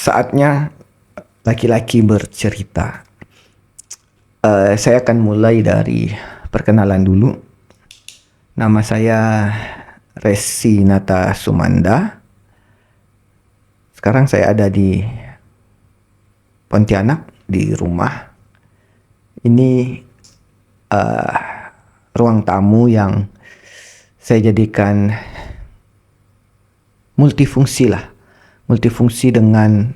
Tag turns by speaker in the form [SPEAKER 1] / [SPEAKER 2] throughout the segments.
[SPEAKER 1] Saatnya laki-laki bercerita. Saya akan mulai dari perkenalan dulu. Nama saya Resi Nata Sumanda. Sekarang saya ada di Pontianak di rumah. Ini ruang tamu yang saya jadikan multifungsi dengan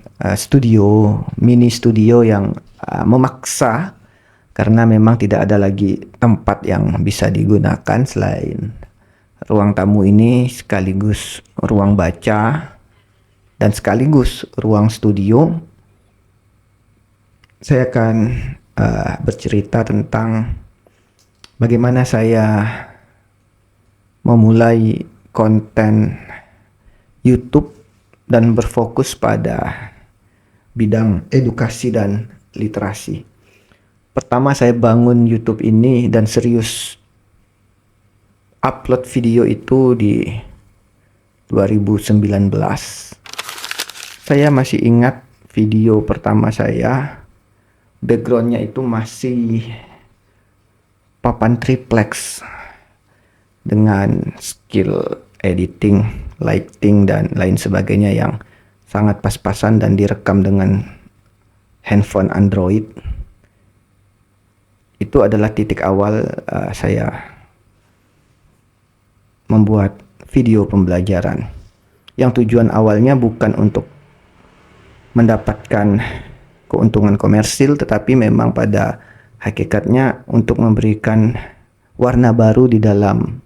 [SPEAKER 1] mini studio yang memaksa, karena memang tidak ada lagi tempat yang bisa digunakan selain ruang tamu ini, sekaligus ruang baca dan sekaligus ruang studio. Saya akan bercerita tentang bagaimana saya memulai konten YouTube dan berfokus pada bidang edukasi dan literasi. Pertama saya bangun YouTube ini dan serius upload video itu di 2019. Saya masih ingat video pertama saya, backgroundnya itu masih papan triplex dengan skill editing, lighting dan lain sebagainya yang sangat pas-pasan dan direkam dengan handphone Android. Itu adalah titik awal saya membuat video pembelajaran yang tujuan awalnya bukan untuk mendapatkan keuntungan komersil, tetapi memang pada hakikatnya untuk memberikan warna baru di dalam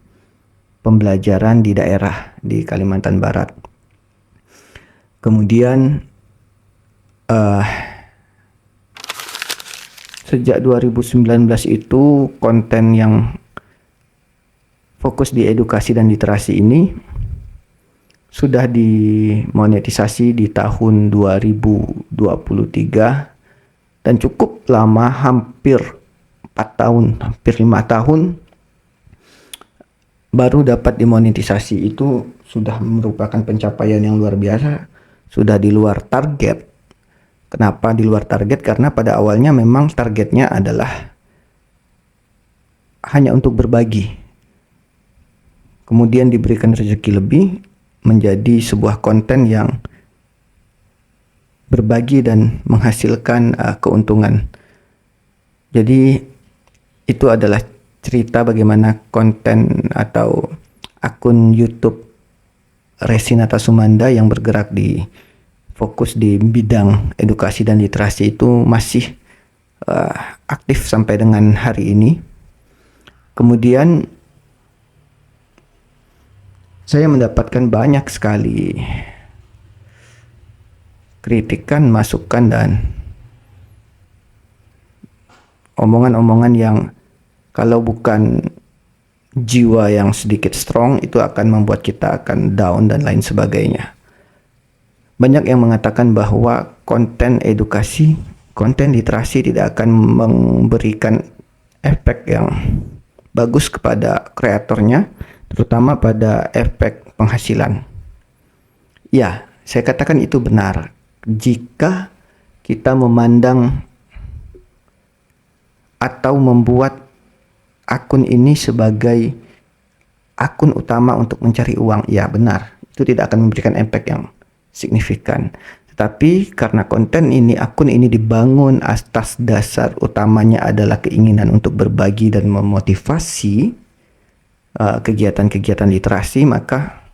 [SPEAKER 1] pembelajaran di daerah di Kalimantan Barat. Kemudian sejak 2019 itu konten yang fokus di edukasi dan literasi ini sudah dimonetisasi di tahun 2023 dan cukup lama, hampir 4 tahun, hampir 5 tahun baru dapat dimonetisasi. Itu sudah merupakan pencapaian yang luar biasa, sudah di luar target. Kenapa di luar target? Karena pada awalnya memang targetnya adalah hanya untuk berbagi. Kemudian diberikan rezeki lebih menjadi sebuah konten yang berbagi dan menghasilkan keuntungan. Jadi itu adalah cerita bagaimana konten atau akun YouTube Resi Nata Sumanda yang bergerak di fokus di bidang edukasi dan literasi itu masih aktif sampai dengan hari ini. Kemudian saya mendapatkan banyak sekali kritikan, masukan dan omongan-omongan yang kalau bukan jiwa yang sedikit strong itu akan membuat kita akan down dan lain sebagainya. Banyak yang mengatakan bahwa konten edukasi, konten literasi tidak akan memberikan efek yang bagus kepada kreatornya, terutama pada efek penghasilan. Ya, saya katakan itu benar. Jika kita memandang atau membuat akun ini sebagai akun utama untuk mencari uang, ya benar, itu tidak akan memberikan efek yang signifikan. Tetapi karena konten ini, akun ini dibangun atas dasar utamanya adalah keinginan untuk berbagi dan memotivasi kegiatan-kegiatan literasi, maka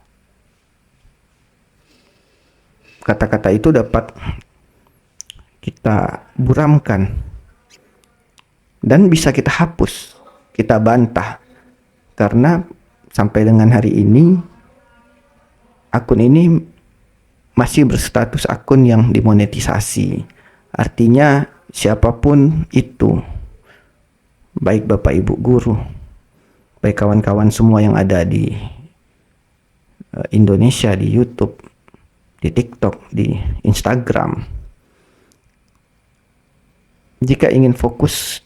[SPEAKER 1] kata-kata itu dapat kita buramkan dan bisa kita hapus, kita bantah, karena sampai dengan hari ini akun ini masih berstatus akun yang dimonetisasi. Artinya siapapun itu, baik Bapak Ibu guru, baik kawan-kawan semua yang ada di Indonesia, di YouTube, di TikTok, di Instagram, jika ingin fokus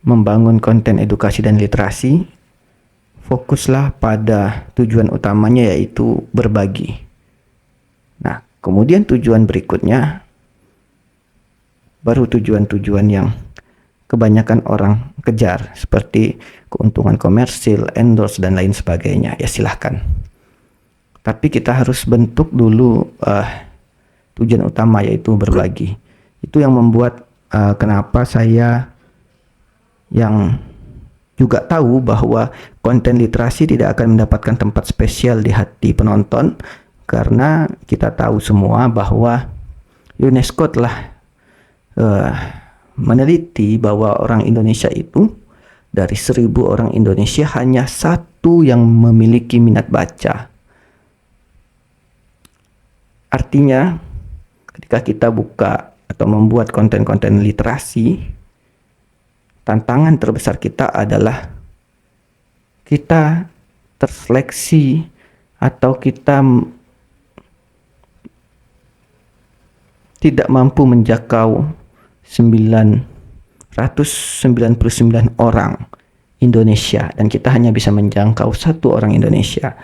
[SPEAKER 1] membangun konten edukasi dan literasi, fokuslah pada tujuan utamanya, yaitu berbagi. Nah, Kemudian tujuan berikutnya baru tujuan-tujuan yang kebanyakan orang kejar, seperti keuntungan komersil, endorse, dan lain sebagainya. Ya silahkan. Tapi kita harus bentuk dulu tujuan utama, yaitu berbagi. Itu yang membuat kenapa saya yang juga tahu bahwa konten literasi tidak akan mendapatkan tempat spesial di hati penonton, karena kita tahu semua bahwa UNESCO telah meneliti bahwa orang Indonesia itu, dari 1.000 orang Indonesia hanya 1 yang memiliki minat baca. Artinya ketika kita buka atau membuat konten-konten literasi, tantangan terbesar kita adalah kita terseleksi atau kita tidak mampu menjangkau 999 orang Indonesia, dan kita hanya bisa menjangkau 1 orang Indonesia.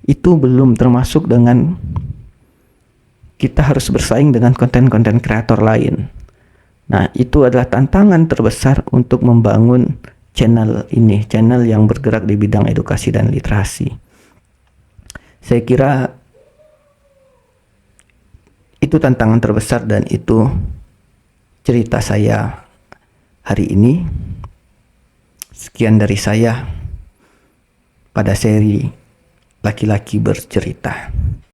[SPEAKER 1] Itu belum termasuk dengan kita harus bersaing dengan konten-konten kreator lain. Nah, itu adalah tantangan terbesar untuk membangun channel ini, channel yang bergerak di bidang edukasi dan literasi. Saya kira itu tantangan terbesar, dan itu cerita saya hari ini. Sekian dari saya pada seri Laki-Laki Bercerita.